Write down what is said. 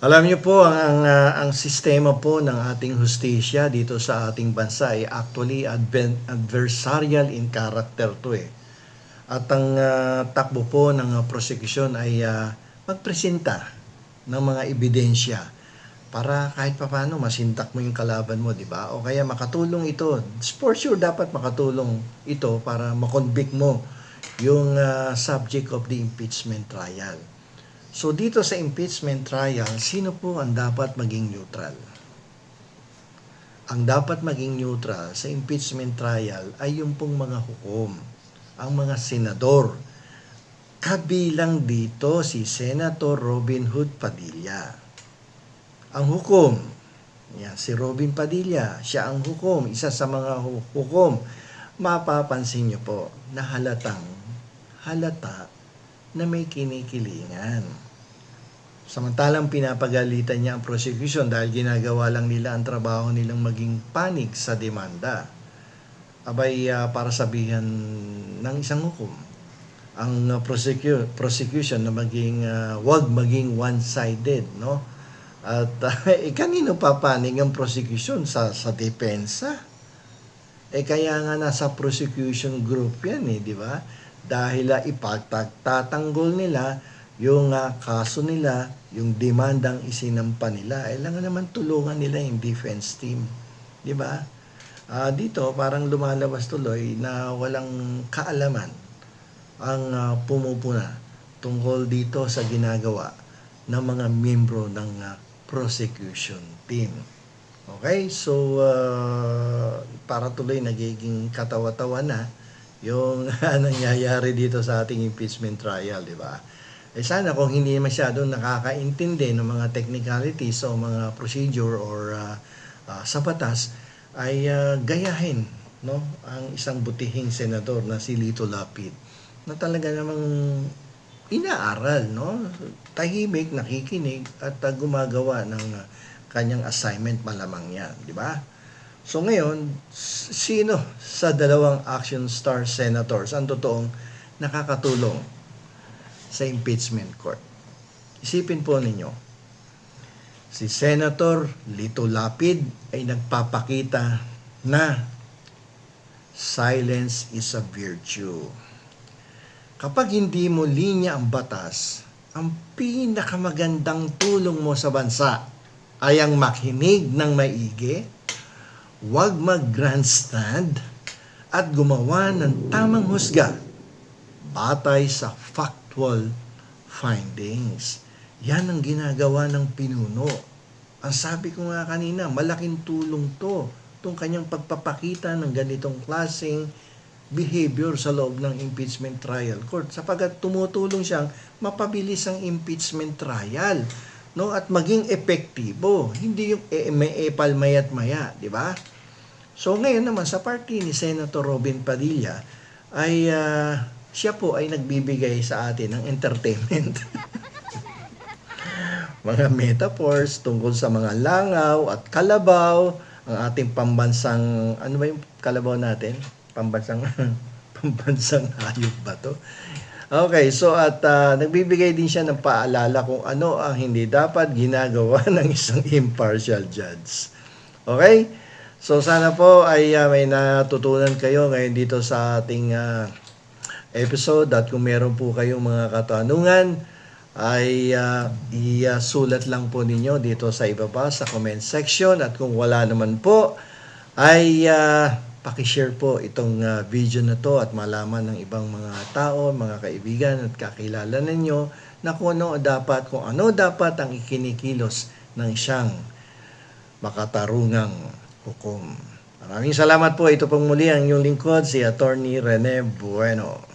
Alam niyo po, ang sistema po ng ating hustisya dito sa ating bansa ay actually adversarial in character to eh. At ang takbo po ng prosecution ay magpresenta ng mga ebidensya para kahit papaano masintak mo yung kalaban mo, di ba? O kaya makatulong ito. For sure, dapat makatulong ito para makonvict mo yung subject of the impeachment trial. So dito sa impeachment trial, sino po ang dapat maging neutral? Ang dapat maging neutral sa impeachment trial ay yung pong mga hukom, ang mga senador. Kabilang dito si Senator Robin Hood Padilla. Ang hukom, yan, si Robin Padilla, siya ang hukom, isa sa mga hukom. Mapapansin niyo po na halata na may kinikilingan. Samantalang pinapagalitan niya ang prosecution dahil ginagawa lang nila ang trabaho nilang maging panig sa demanda. Abay, para sabihan ng isang hukom, ang prosecution na wag maging one-sided, no? At kanino papanig ang prosecution sa depensa? Kaya nga nasa prosecution group yan di ba? Dahil ipagtatanggol nila yung kaso nila, yung demandang isinampa nila, lang naman tulungan nila yung defense team. Di ba? Dito parang lumalabas tuloy na walang kaalaman ang pumupuna tungkol dito sa ginagawa ng mga miyembro ng prosecution team. Okay? So, para tuloy nagiging katawa-tawa na yung nangyayari dito sa ating impeachment trial, di ba? Sana kung hindi masyadong nakakaintindi ng mga technicalities o mga procedure or sa batas, ay gayahin, no, ang isang butihing senador na si Lito Lapid na talaga namang inaaral, no, tahimik, nakikinig at gumagawa ng kanyang assignment, malamang yan, di ba? So ngayon, sino sa dalawang Action Star Senators ang totoong nakakatulong sa impeachment court? Isipin po ninyo, si Senator Lito Lapid ay nagpapakita na silence is a virtue. Kapag hindi mo linya ang batas, ang pinakamagandang tulong mo sa bansa ay ang makinig ng maigi, huwag mag-grandstand, at gumawa ng tamang husga batay sa factual findings. Yan ang ginagawa ng pinuno. Ang sabi ko nga kanina, malaking tulong to, itong kanyang pagpapakita ng ganitong klaseng behavior sa loob ng impeachment trial court, sapagkat tumutulong siyang mapabilis ang impeachment trial, no, at maging epektibo, hindi yung may epal mayat maya, di ba? So ngayon naman sa party ni Senator Robin Padilla ay siya po ay nagbibigay sa atin ng entertainment. Mga metaphors tungkol sa mga langaw at kalabaw, ang ating pambansang, ano ba yung kalabaw natin? Pambansang hayop ba to? Okay, so at nagbibigay din siya ng paalala kung ano ang hindi dapat ginagawa ng isang impartial judge. Okay? So sana po ay may natutunan kayo ngayon dito sa ating episode, at kung meron po kayong mga katanungan ay isulat lang po ninyo dito sa ibaba sa comment section, at kung wala naman po ay pakishare po itong video na to at malaman ng ibang mga tao, mga kaibigan at kakilala ninyo na kung ano dapat ang ikinikilos ng siyang makatarungang hukom. Maraming salamat po. Ito pong muli ang inyong lingkod, si Attorney Rene Bueno.